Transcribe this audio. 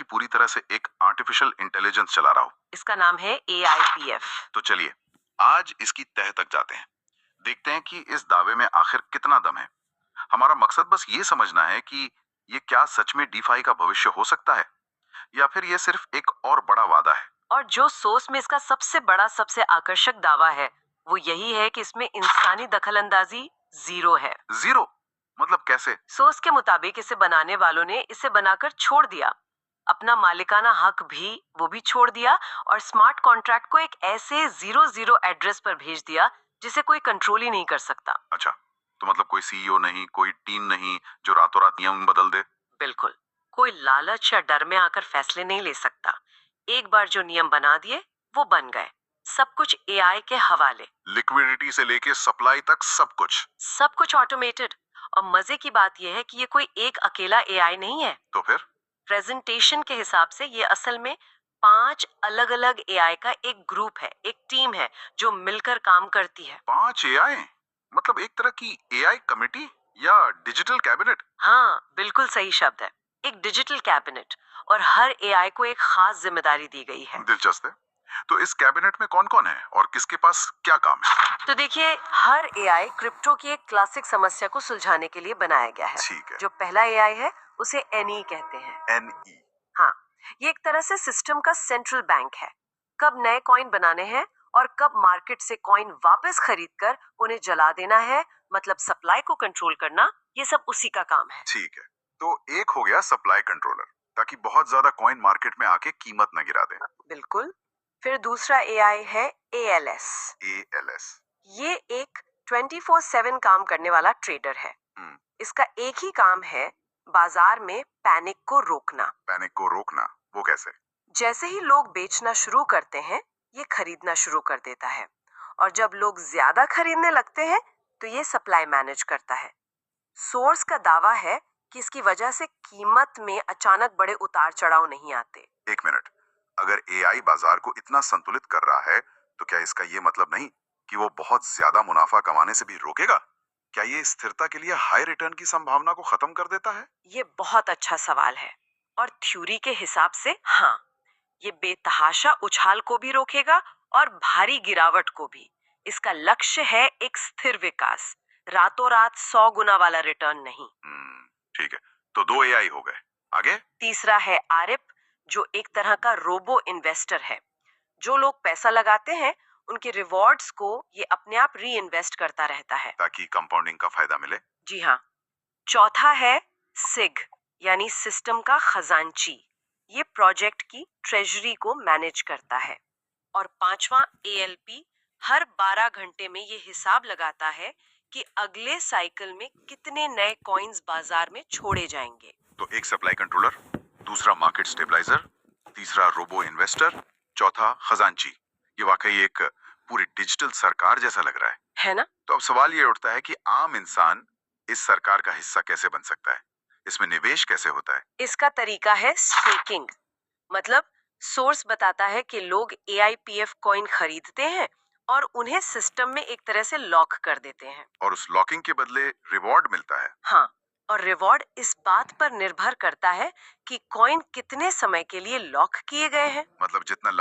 कि पूरी तरह से एक आर्टिफिशियल इंटेलिजेंस चला रहा हूँ। इसका नाम है AIPF। तो चलिए आज इसकी तह तक जाते हैं, देखते हैं कि इस दावे में आखिर कितना दम है। हमारा मकसद बस ये समझना है कि ये क्या सच में डीफाई का भविष्य हो सकता है या फिर ये सिर्फ एक और बड़ा वादा है। और जो सोर्स में इसका सबसे बड़ा, सबसे आकर्षक दावा है वो यही है कि इसमें इंसानी दखलंदाजी जीरो है। जीरो मतलब कैसे? सोर्स के मुताबिक इसे बनाने वालों ने इसे बनाकर छोड़ दिया, अपना मालिकाना हक भी वो भी छोड़ दिया, और स्मार्ट कॉन्ट्रैक्ट को एक ऐसे 00 एड्रेस पर भेज दिया जिसे कोई कंट्रोल ही नहीं कर सकता। अच्छा, तो मतलब कोई सीईओ नहीं, कोई टीम नहीं जो रातों रात नियम बदल दे। बिल्कुल, कोई लालच या डर में आकर फैसले नहीं ले सकता। एक बार जो नियम बना दिए वो बन गए, सब कुछ AI के हवाले, लिक्विडिटी से लेके सप्लाई तक सब कुछ ऑटोमेटेड। और मजे की बात यह है कि ये कोई एक अकेला AI नहीं है। तो फिर प्रेजेंटेशन के हिसाब से ये असल में 5 अलग अलग AI का एक ग्रुप है, एक टीम है जो मिलकर काम करती है। 5 एआई, मतलब एक तरह की एआई कमेटी या डिजिटल कैबिनेट। हाँ, बिल्कुल सही शब्द है, एक डिजिटल कैबिनेट। और हर AI को एक खास जिम्मेदारी दी गई है। दिलचस्प है। तो इस कैबिनेट में कौन कौन है और किसके पास क्या काम है? तो देखिए, हर AI क्रिप्टो की एक क्लासिक समस्या को सुलझाने के लिए बनाया गया है। ठीक है। जो पहला AI है उसे NE कहते हैं। एनई। हाँ, ये एक तरह से सिस्टम का सेंट्रल बैंक है। कब नए कॉइन बनाने हैं और कब मार्केट से कॉइन वापस खरीदकर उन्हें जला देना है, मतलब सप्लाई को कंट्रोल करना, ये सब उसी का काम है। ठीक है, तो एक हो गया सप्लाई कंट्रोलर, ताकि बहुत ज्यादा कॉइन मार्केट में आके कीमत न गिरा दे। बिल्कुल। फिर दूसरा AI है ALS। एएलएस। ये एक 24/7 काम करने वाला ट्रेडर है। इसका एक ही काम है, बाजार में पैनिक को रोकना। पैनिक को रोकना, वो कैसे? जैसे ही लोग बेचना शुरू करते हैं, ये खरीदना शुरू कर देता है, और जब लोग ज्यादा खरीदने लगते हैं तो ये सप्लाई मैनेज करता है। सोर्स का दावा है कि इसकी वजह से कीमत में अचानक बड़े उतार चढ़ाव नहीं आते। एक मिनट, अगर एआई बाजार को इतना संतुलित कर रहा है तो क्या इसका ये मतलब नहीं कि वो बहुत ज्यादा मुनाफा कमाने से भी रोकेगा? क्या ये स्थिरता के लिए हाई रिटर्न की संभावना को खत्म कर देता है? ये बहुत अच्छा सवाल है, और थ्योरी के हिसाब से हाँ, ये बेतहाशा उछाल को भी रोकेगा और भारी गिरावट को भी। इसका लक्ष्य है एक स्थिर विकास, रातों रात 100 गुना वाला रिटर्न नहीं। ठीक है, तो 2 एआई हो गए, आगे? तीसरा है आरिप, जो एक तरह का रोबो इन्वेस्टर है। जो लोग पैसा लगाते हैं उनके रिवॉर्ड्स को ये अपने आप री इन्वेस्ट करता रहता है, ताकि कंपाउंडिंग का फायदा मिले। जी हाँ। चौथा है सिग, यानी सिस्टम का खजांची। ये प्रोजेक्ट की ट्रेजरी को मैनेज करता है। और पांचवा ALP, हर 12 घंटे में ये हिसाब लगाता है कि अगले साइकिल में कितने नए कॉइन्स बाजार में छोड़े जाएंगे। तो एक सप्लाई कंट्रोलर, दूसरा मार्केट स्टेबलाइजर, तीसरा रोबो इन्वेस्टर, चौथा खजांची। ये वाकई एक पूरी डिजिटल सरकार जैसा लग रहा है ना? तो अब सवाल ये उठता है कि आम इंसान इस सरकार का हिस्सा कैसे बन सकता है? इसमें निवेश कैसे होता है? इसका तरीका है स्टेकिंग। मतलब सोर्स बताता है कि लोग AIPF कॉइन खरीदते हैं और उन्हें सिस्टम में एक तरह से लॉक कर देते हैं। और उस लॉकिंग के बदले रिवॉर्ड मिलता है। हाँ, और रिवॉर्ड इस बात पर निर्भर करता है कि कॉइन कितने समय के लिए लॉक किए गए हैं। मतलब जितना